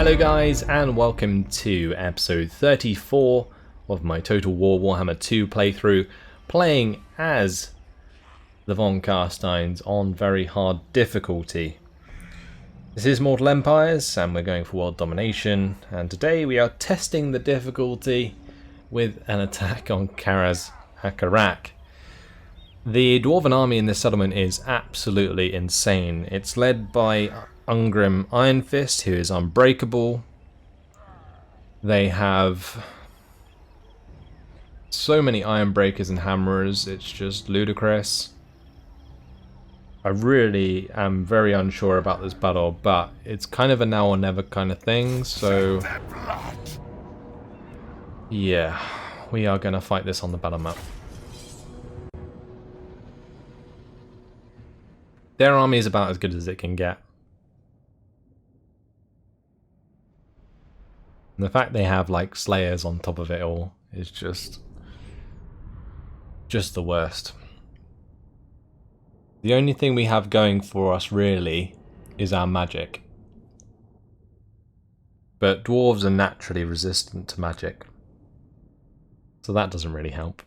Hello guys, and welcome to episode 34 of my Total War Warhammer 2 playthrough, playing as the von Carsteins on very hard difficulty. This is Mortal Empires, and we're going for world domination, and today we are testing the difficulty with an attack on Karaz Akarak. The dwarven army in this settlement is absolutely insane. It's led by Ungrim Iron Fist, who is unbreakable. They have so many iron breakers and hammerers, it's just ludicrous. I really am very unsure about this battle, but it's kind of a now or never kind of thing, so yeah, we are going to fight this on the battle map. Their army is about as good as it can get. And the fact they have like slayers on top of it all is just the worst. The only thing we have going for us really is our magic. But dwarves are naturally resistant to magic, so that doesn't really help.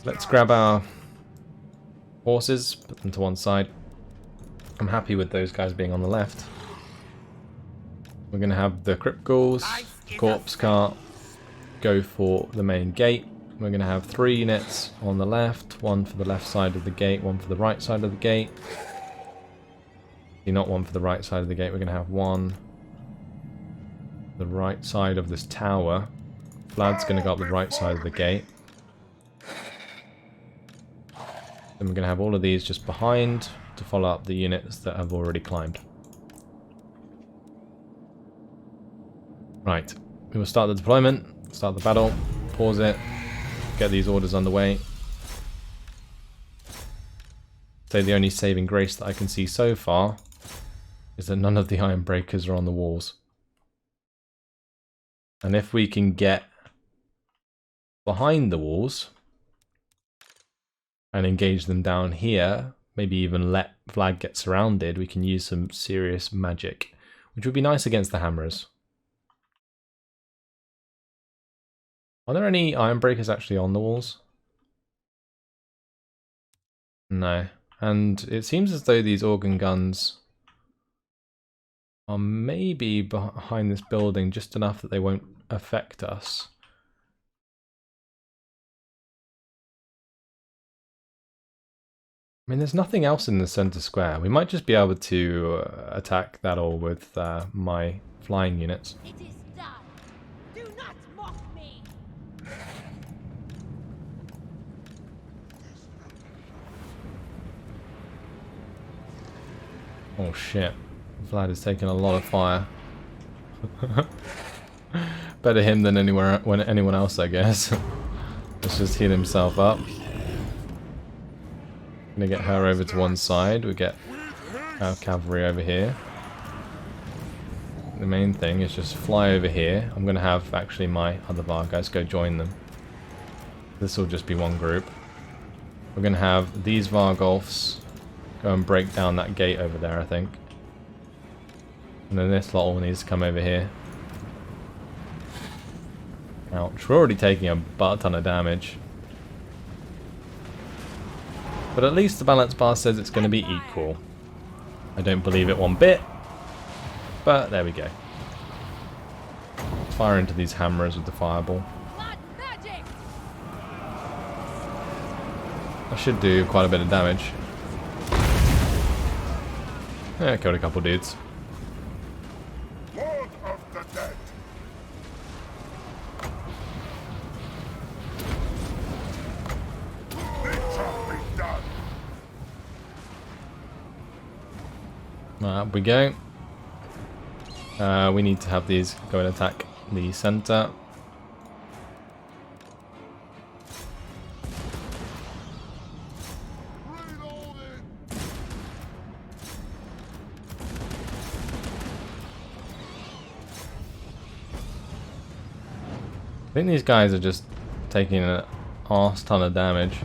Let's grab our horses, put them to one side. I'm happy with those guys being on the left. We're going to have the Crypt Ghouls, the Corpse Cart, go for the main gate. We're going to have 3 units on the left, one for the left side of the gate, one for the right side of the gate. Not one for the right side of the gate, we're going to have one the right side of this tower. Vlad's going to go up the right side of the gate. Then we're going to have all of these just behind to follow up the units that have already climbed. Right, we will start the deployment, start the battle, pause it, get these orders underway. So the only saving grace that I can see so far is that none of the iron breakers are on the walls. And if we can get behind the walls and engage them down here, maybe even let Vlad get surrounded, we can use some serious magic, which would be nice against the hammerers. Are there any iron breakers actually on the walls? No. And it seems as though these organ guns are maybe behind this building just enough that they won't affect us. I mean, there's nothing else in the center square. We might just be able to attack that all with my flying units. It is done. Do not mock me. Oh shit. Vlad is taking a lot of fire. Better him than anyone else, I guess. Let's just heal himself up. Gonna get her over to one side. We get our cavalry over here. The main thing is just fly over here. I'm gonna have actually my other Var guys go join them. This will just be one group. We're gonna have these Vargolfs go and break down that gate over there, I think. And then this lot all needs to come over here. Ouch, we're already taking a butt ton of damage. But at least the balance bar says it's going to be equal. I don't believe it one bit, but there we go. Fire into these hammerers with the fireball. That should do quite a bit of damage. Yeah, killed a couple dudes. Lord of the dead. It shall be done. Up we go. We need to have these go and attack the center. I think these guys are just taking an arse ton of damage.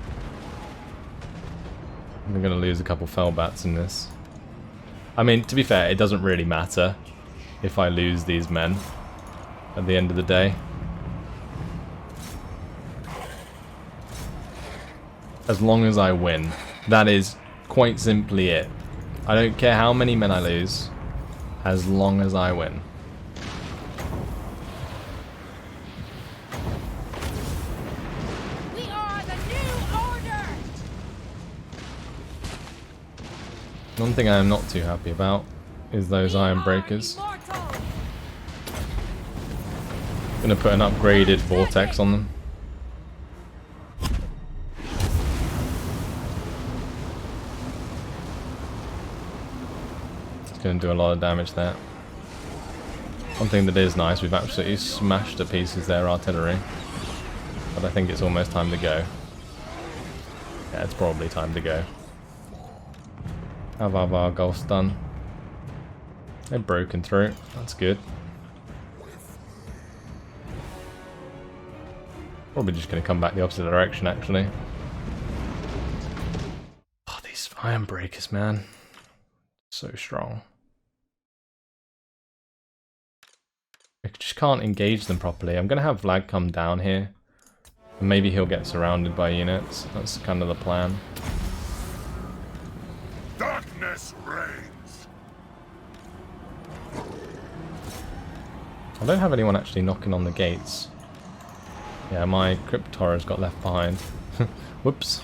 I'm going to lose a couple fell bats in this. I mean, to be fair, it doesn't really matter if I lose these men at the end of the day. As long as I win. That is quite simply it. I don't care how many men I lose, as long as I win. We are the new order. One thing I am not too happy about is those iron breakers. Immortal. Gonna put an upgraded vortex on them. It's gonna do a lot of damage there. One thing that is nice, we've absolutely smashed to pieces their artillery. But I think it's almost time to go. Yeah, it's probably time to go. Have our Vargolfs done. They're broken through, that's good. Probably just going to come back the opposite direction, actually. Oh, these iron breakers, man. So strong. I just can't engage them properly. I'm going to have Vlad come down here. And maybe he'll get surrounded by units. That's kind of the plan. Darkness reigns. I don't have anyone actually knocking on the gates. Yeah, my Cryptora's got left behind. Whoops.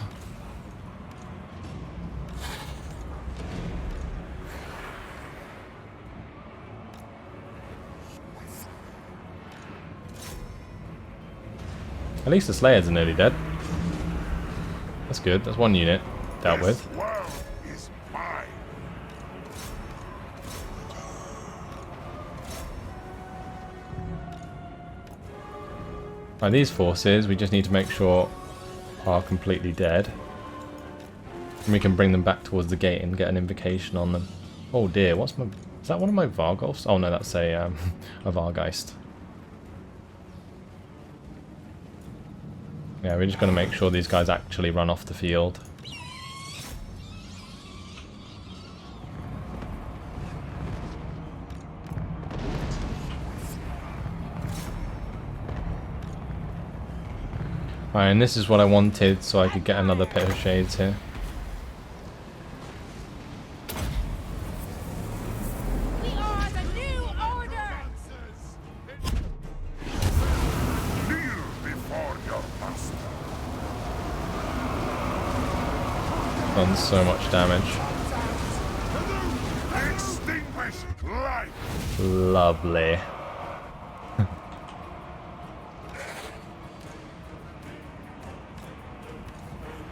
At least the Slayers are nearly dead. That's good. That's one unit dealt with. This world is mine. Right, these forces, we just need to make sure are completely dead. And we can bring them back towards the gate and get an invocation on them. Oh dear, what's my... Is that one of my Vargolfs? Oh no, that's a Vargeist. Yeah, we're just going to make sure these guys actually run off the field. Alright, and this is what I wanted, so I could get another pit of shades here. We are the new order. Kneel before your master. Done so much damage. Extinguish life. Lovely.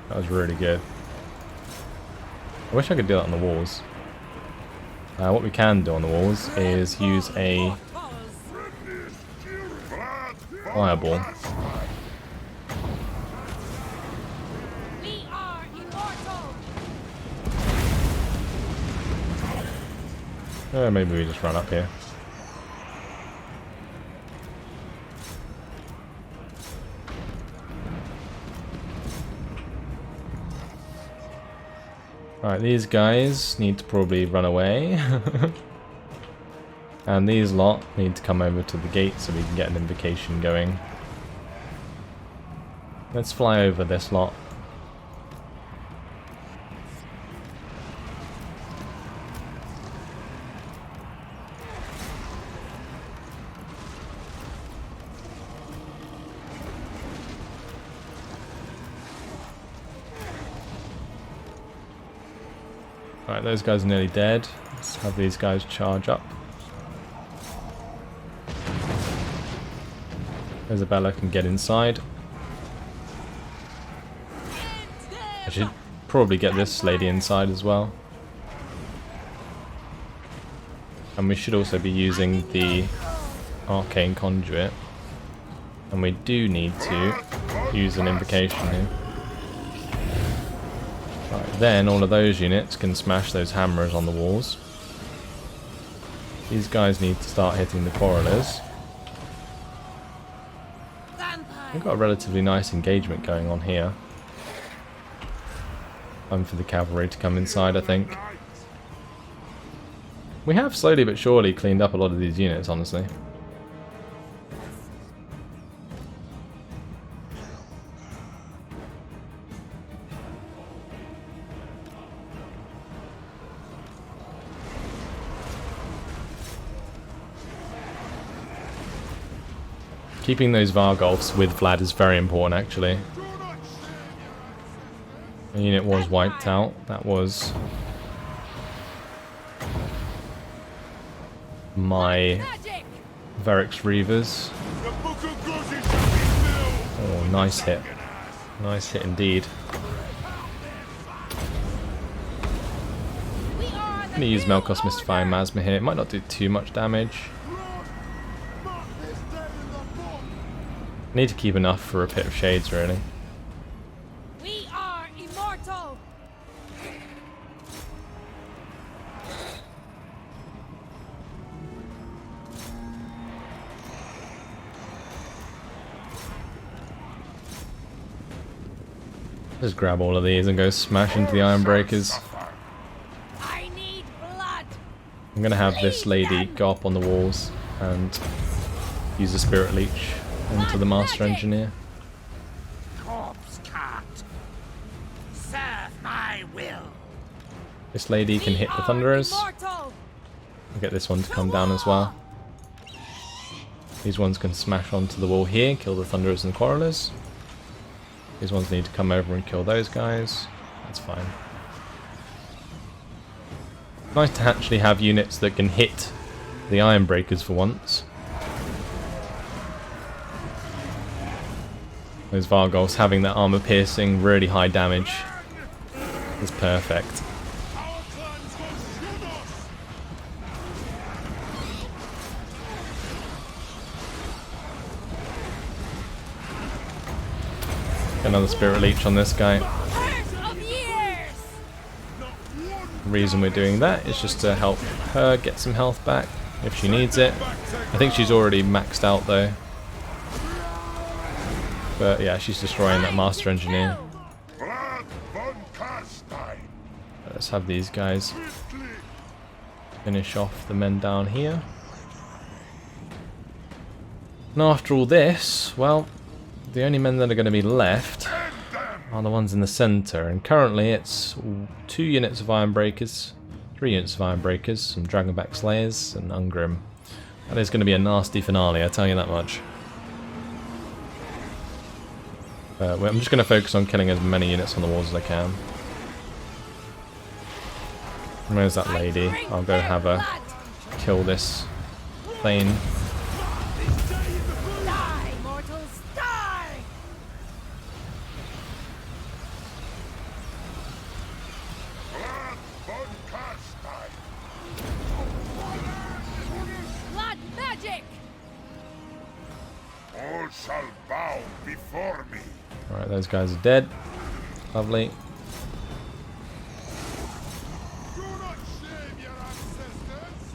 That was really good. I wish I could do that on the walls. What we can do on the walls is use a Vlad von fireball. Carstein. We are immortal. Maybe we just run up here. Alright, these guys need to probably run away. And these lot need to come over to the gate so we can get an invocation going. Let's fly over this lot. Alright, those guys are nearly dead. Let's have these guys charge up. Isabella can get inside. I should probably get this lady inside as well. And we should also be using the arcane conduit. And we do need to use an invocation here. Right, then all of those units can smash those hammers on the walls. These guys need to start hitting the quarrelers. We've got a relatively nice engagement going on here. Time for the cavalry to come inside, I think. We have slowly but surely cleaned up a lot of these units, honestly. Keeping those Vargolfs with Vlad is very important, actually. A unit was wiped out. That was my Verix Reavers. Oh, nice hit. Nice hit indeed. I'm going to use Melkos Mystifying Masma here. It might not do too much damage. Need to keep enough for a Pit of Shades, really. We are immortal. Just grab all of these and go smash into the Iron Breakers. I need blood. I'm gonna have this lady go up on the walls and use a Spirit Leech into the Master Engineer. Corpse cart. Serve my will. This lady can hit the Thunderers. Immortal. I'll get this one to come down as well. These ones can smash onto the wall here, kill the Thunderers and Quarrelers. These ones need to come over and kill those guys. That's fine. Nice to actually have units that can hit the Iron Breakers for once. Those Vargolfs having that armor piercing, really high damage is perfect. Another Spirit Leech on this guy. Curse of years. The reason we're doing that is just to help her get some health back if she needs it. I think she's already maxed out though. But yeah, she's destroying that Master Engineer. Vlad von Carstein. Let's have these guys finish off the men down here. And after all this, well, the only men that are going to be left are the ones in the centre. And currently it's 2 units of Iron Breakers, 3 units of Iron Breakers, some Dragonback Slayers, and Ungrim. That is going to be a nasty finale, I tell you that much. I'm just going to focus on killing as many units on the walls as I can. Where's that lady? I'll go have her kill this plane. Die, mortals, die. Vlad von Carstein. Blood magic. All shall bow before me. Alright, those guys are dead. Lovely. Do not shame your ancestors.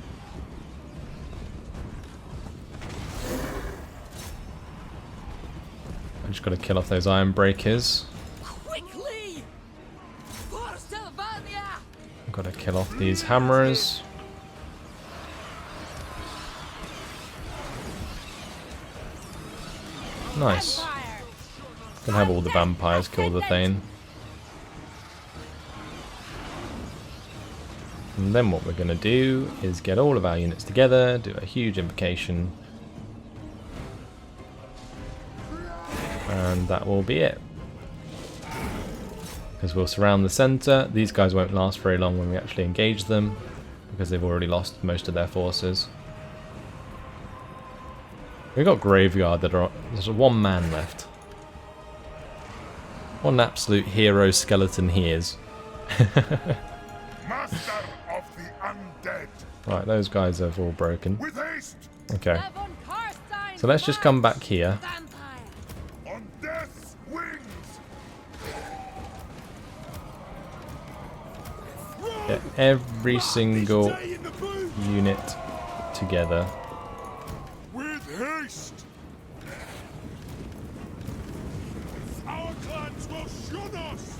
I just got to kill off those Iron Breakers. Quickly. For Sylvania. I've got to kill off these Hammerers. Nice. Fire. Can have all the vampires kill the Thane. And then what we're going to do is get all of our units together, do a huge invocation. And that will be it. Because we'll surround the centre. These guys won't last very long when we actually engage them, because they've already lost most of their forces. We've got Graveyard that are... There's 1 man left. What an absolute hero skeleton he is. Master of the undead. Right, those guys have all broken. With haste. Okay. Vlad von Carstein. So let's just come back here. Vampire. On death's wings. Get every single unit together. With haste. Our clans will shun us.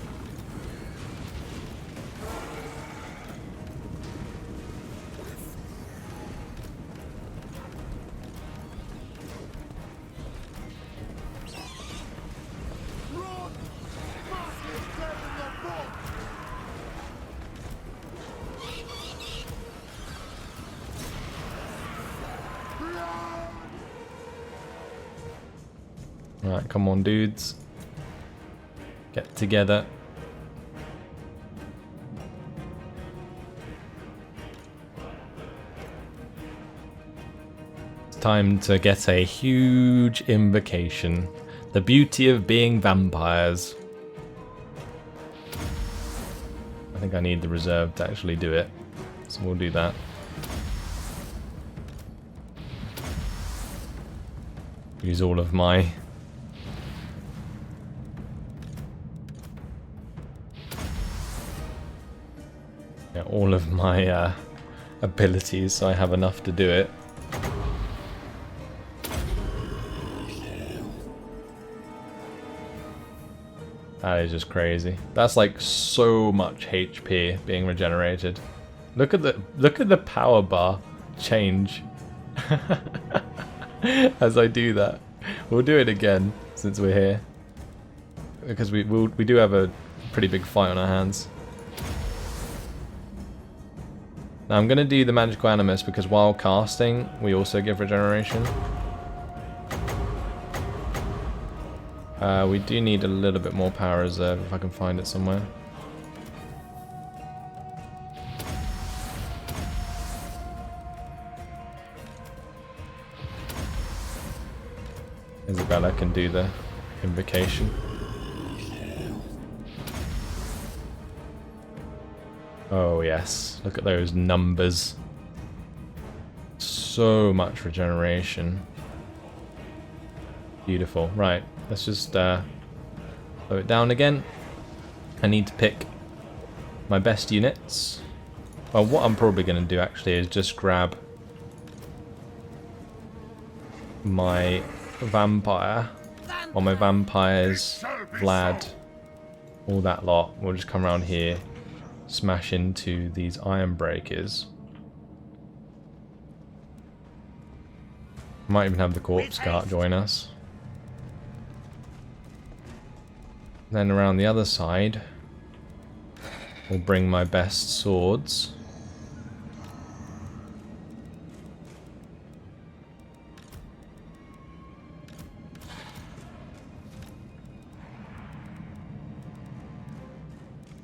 Alright, come on, dudes. Get together. It's time to get a huge invocation. The beauty of being vampires. I think I need the reserve to actually do it, so we'll do that. Use all of my abilities, so I have enough to do it. That is just crazy. That's like so much HP being regenerated. Look at the power bar change as I do that. We'll do it again since we're here, because we do have a pretty big fight on our hands. Now I'm going to do the magical animus because while casting we also give regeneration. We do need a little bit more power reserve if I can find it somewhere. Isabella can do the invocation. Oh yes, look at those numbers. So much regeneration. Beautiful. Right, let's just slow it down again. I need to pick my best units. Well, what I'm probably going to do actually is just grab my vampire, or my vampires, Vlad, all that lot. We'll just come around here, smash into these iron breakers. Might even have the corpse cart join us. Then around the other side, we'll bring my best swords.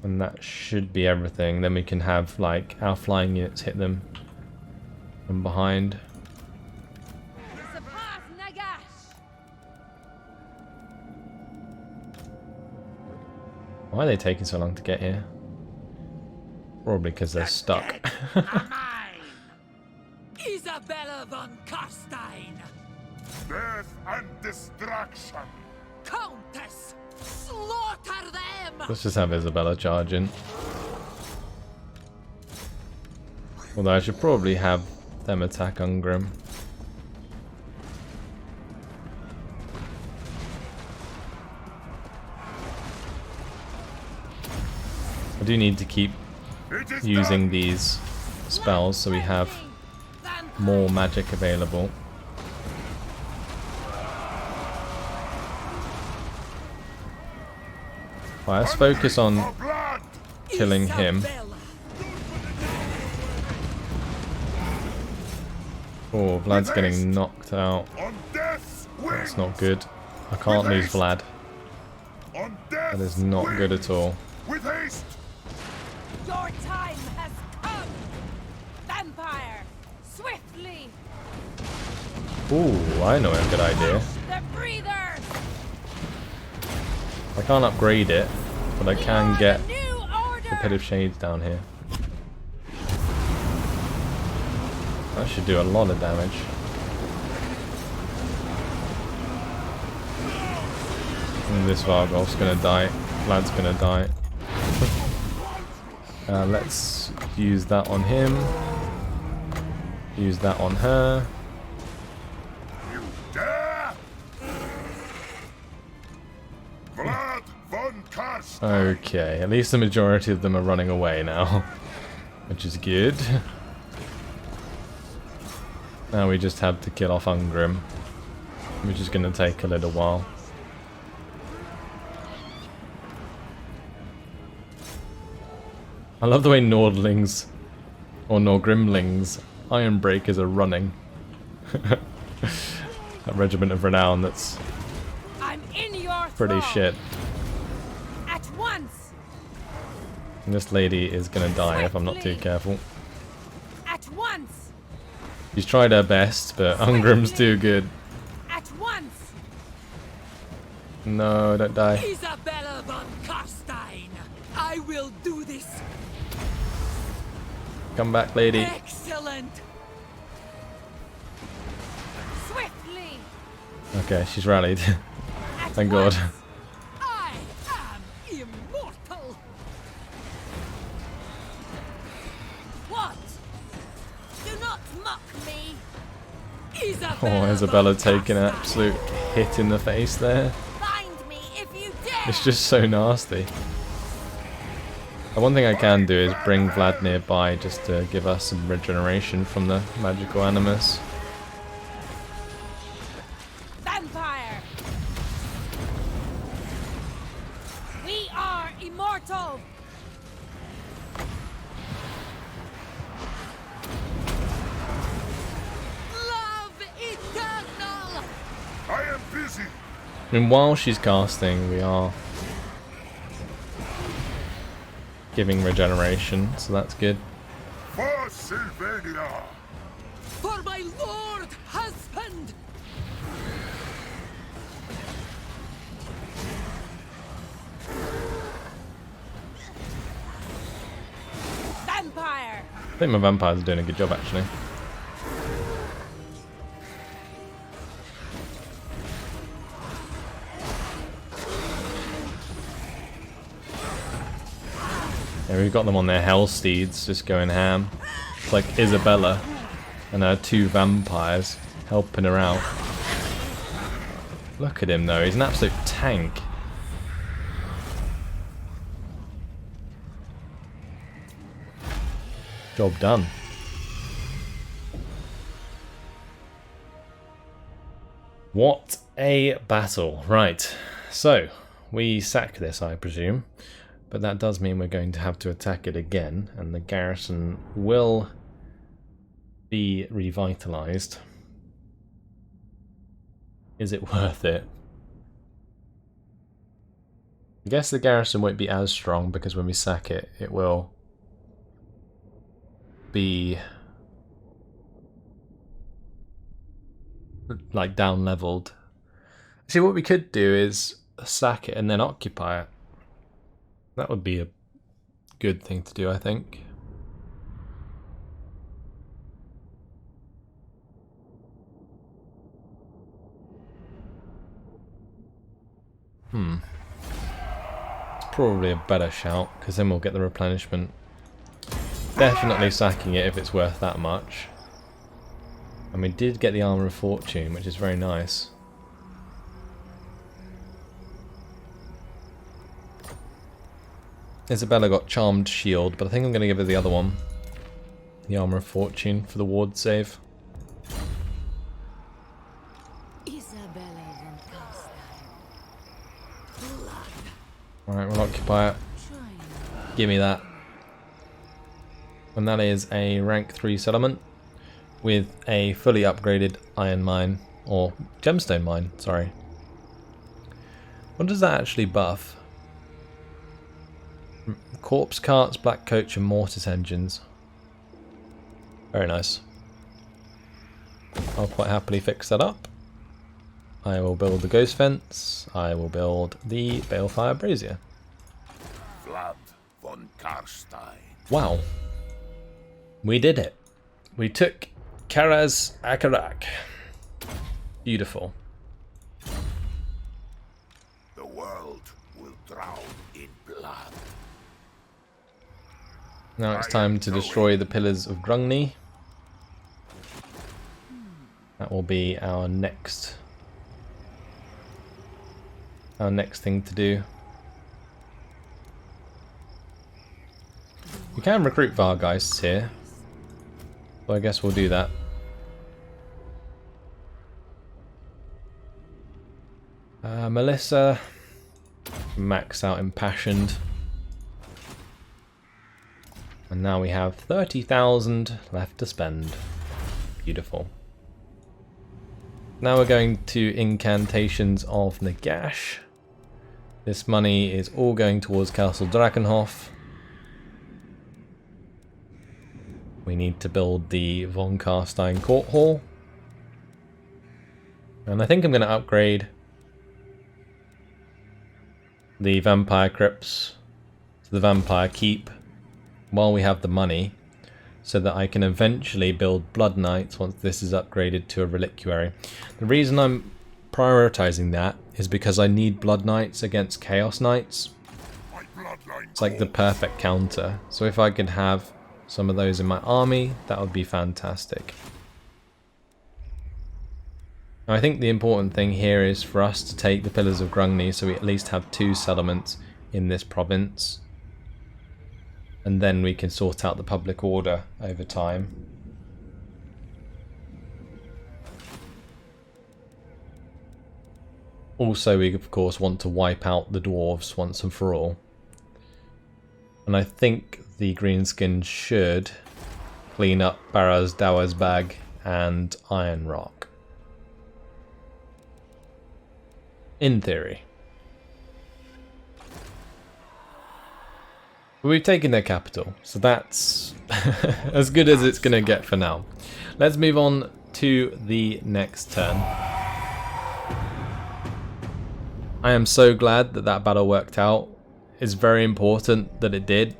And that should be everything. Then we can have like our flying units hit them from behind. Why are they taking so long to get here? Probably because they're stuck. Isabella von Carstein! Death and destruction! Countess! Slaughter them! Let's just have Isabella charge in. Although I should probably have them attack Ungrim. I do need to keep using these spells so we have more magic available. Right, let's focus on killing him. Oh, Vlad's getting knocked out. That's not good. I can't lose Vlad. That is not good at all. With haste! Your time has come! Vampire! Swiftly! Ooh, I know a good idea. The breather! I can't upgrade it, but I can get The new order! the Pit of Shades down here. That should do a lot of damage. And this Vargolf's gonna die. Vlad's gonna die. Let's use that on him. Use that on her. You dare! Vlad von Carstein! Okay, at least the majority of them are running away now, which is good. Now we just have to kill off Ungrim, which is going to take a little while. I love the way Nordlings, or Norgrimlings, Ironbreakers are running. That regiment of renown that's I'm in your pretty thrall. shit. At once. And this lady is gonna die if I'm not too careful. At once. She's tried her best, but Ungrim's too good. At once. No, don't die. Isabella von Carstein. I will do this. Come back, lady. Excellent. Swiftly. Okay, she's rallied. At Thank God. once. I am immortal. What? Do not mock me. Oh, Isabella taking an absolute hit in the face there. Find me if you dare. It's just so nasty. The one thing I can do is bring Vlad nearby just to give us some regeneration from the magical animus. Vampire. We are immortal. Love eternal. I am busy. I mean, while she's casting, we are giving regeneration, so that's good. For Sylvania. For my lord husband. Vampire. I think my vampires are doing a good job, actually. Yeah, we've got them on their hell steeds, just going ham. It's like Isabella and her two vampires helping her out. Look at him though, he's an absolute tank. Job done. What a battle. Right, so we sack this, I presume. But that does mean we're going to have to attack it again, and the garrison will be revitalized. Is it worth it? I guess the garrison won't be as strong because when we sack it, it will be like down leveled. See, what we could do is sack it and then occupy it. That would be a good thing to do, I think. It's probably a better shout, because then we'll get the replenishment. Definitely sacking it if it's worth that much. And we did get the Armour of Fortune, which is very nice. Isabella got Charmed Shield, but I think I'm going to give her the other one. The Armour of Fortune for the ward save. Isabella von Carstein. Alright, we'll occupy it. Give me that. And that is a rank 3 settlement with a fully upgraded iron mine, or gemstone mine, sorry. What does that actually buff? Corpse carts, black coach and mortis engines. Very nice. I'll quite happily fix that up. I will build the ghost fence. I will build the balefire brazier. Vlad von Carstein. Wow. We did it. We took Karaz Akarak. Beautiful. The world will drown in blood. Now it's time to destroy the pillars of Grungni. That will be our next thing to do. We can recruit Vargeists here, so I guess we'll do that. Melissa, max out Impassioned. And now we have 30,000 left to spend. Beautiful. now we're going to Incantations of Nagash. This money is all going towards Castle Drakenhof. We need to build the von Carstein Court Hall. And I think I'm going to upgrade the Vampire Crypts to the Vampire Keep while we have the money, so that I can eventually build Blood Knights once this is upgraded to a reliquary. The reason I'm prioritizing that is because I need Blood Knights against Chaos Knights. It's like the perfect counter. So if I could have some of those in my army, that would be fantastic. Now, I think the important thing here is for us to take the Pillars of Grungni, so we at least have 2 settlements in this province. And then we can sort out the public order over time. Also, we of course want to wipe out the dwarves once and for all. And I think the greenskins should clean up Baraz Dawazbag and Iron Rock. In theory. But we've taken their capital, so that's as good as it's going to get for now. Let's move on to the next turn. I am so glad that that battle worked out. It's very important that it did.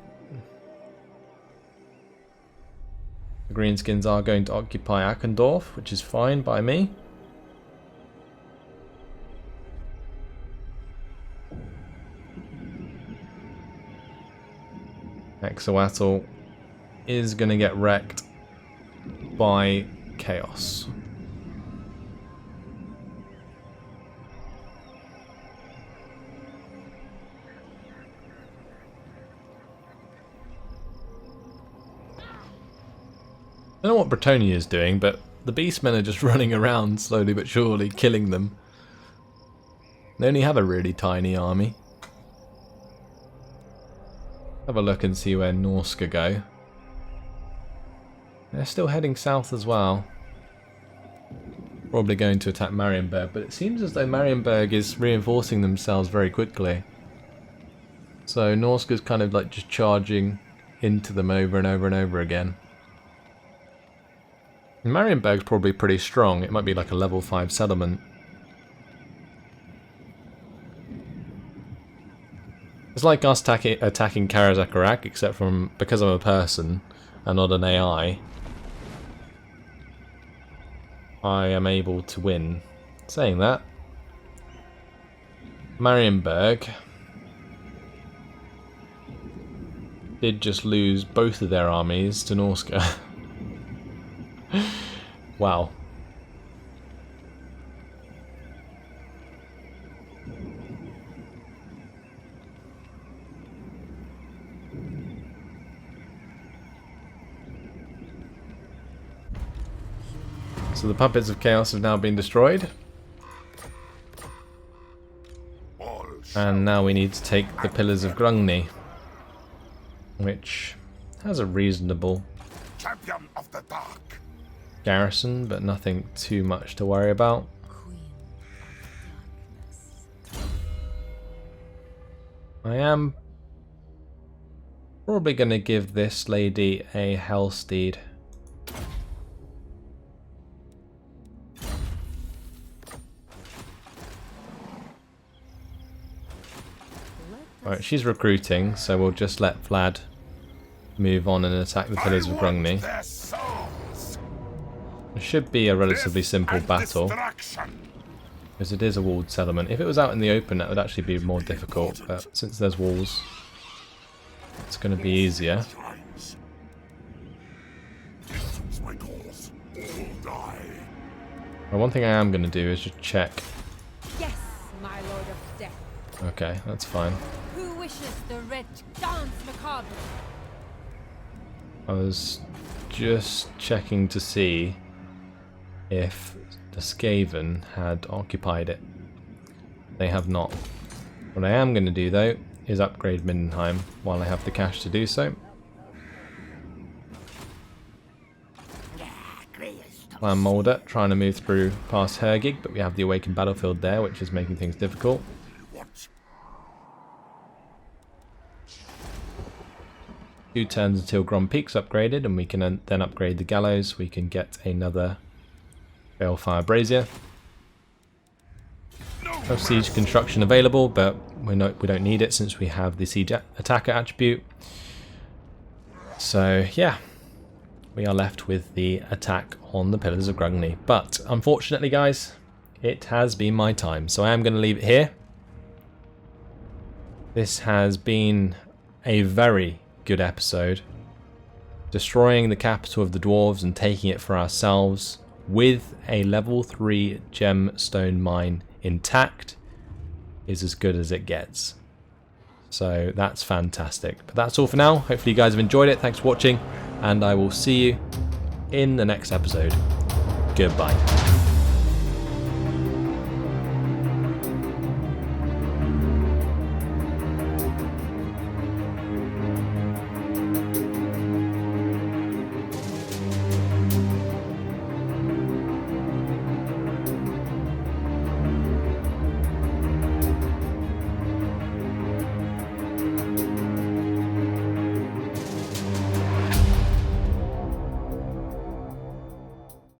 The greenskins are going to occupy Akendorf, which is fine by me. Exoatl is going to get wrecked by Chaos. I don't know what Bretonia is doing, but the beastmen are just running around slowly but surely, killing them. They only have a really tiny army. Have a look and see where Norska go. They're still heading south as well. Probably going to attack Marienburg, but it seems as though Marienburg is reinforcing themselves very quickly. So Norska's kind of like just charging into them over and over and over again. And Marienburg's probably pretty strong. It might be like a level 5 settlement. It's like us attacking Karazakarak, except from because I'm a person and not an AI. I am able to win. Saying that, Marienburg did just lose both of their armies to Norska. Wow. So the puppets of chaos have now been destroyed. And now we need to take the Pillars of Grungni, which has a reasonable Champion of the Dark. garrison, but nothing too much to worry about. I am probably going to give this lady a Hellsteed. Alright, she's recruiting, so we'll just let Vlad move on and attack the Pillars of Grungni. It should be a relatively simple battle, because it is a walled settlement. If it was out in the open, that would actually be more difficult, but since there's walls, it's going to be easier. Well, one thing I am going to do is just check. Yes, my lord of death. Okay, that's fine. Who wishes the red dance macabre? I was just checking to see if the Skaven had occupied it. They have not. What I am going to do though is upgrade Mindenheim while I have the cash to do so. Clan Molder trying to move through past Hergig, but we have the Awakened Battlefield there, which is making things difficult. What? 2 turns until Grom Peak's upgraded, and we can then upgrade the Gallows. We can get another Balefire Brazier. No siege construction available, but we don't need it since we have the siege attacker attribute. So yeah, we are left with the attack on the Pillars of Grungni. But unfortunately, guys, it has been my time, so I am going to leave it here. This has been a very good episode, destroying the capital of the dwarves and taking it for ourselves with a level 3 gemstone mine intact is as good as it gets. So that's fantastic. But that's all for now. Hopefully you guys have enjoyed it. Thanks for watching, and I will see you in the next episode. Goodbye.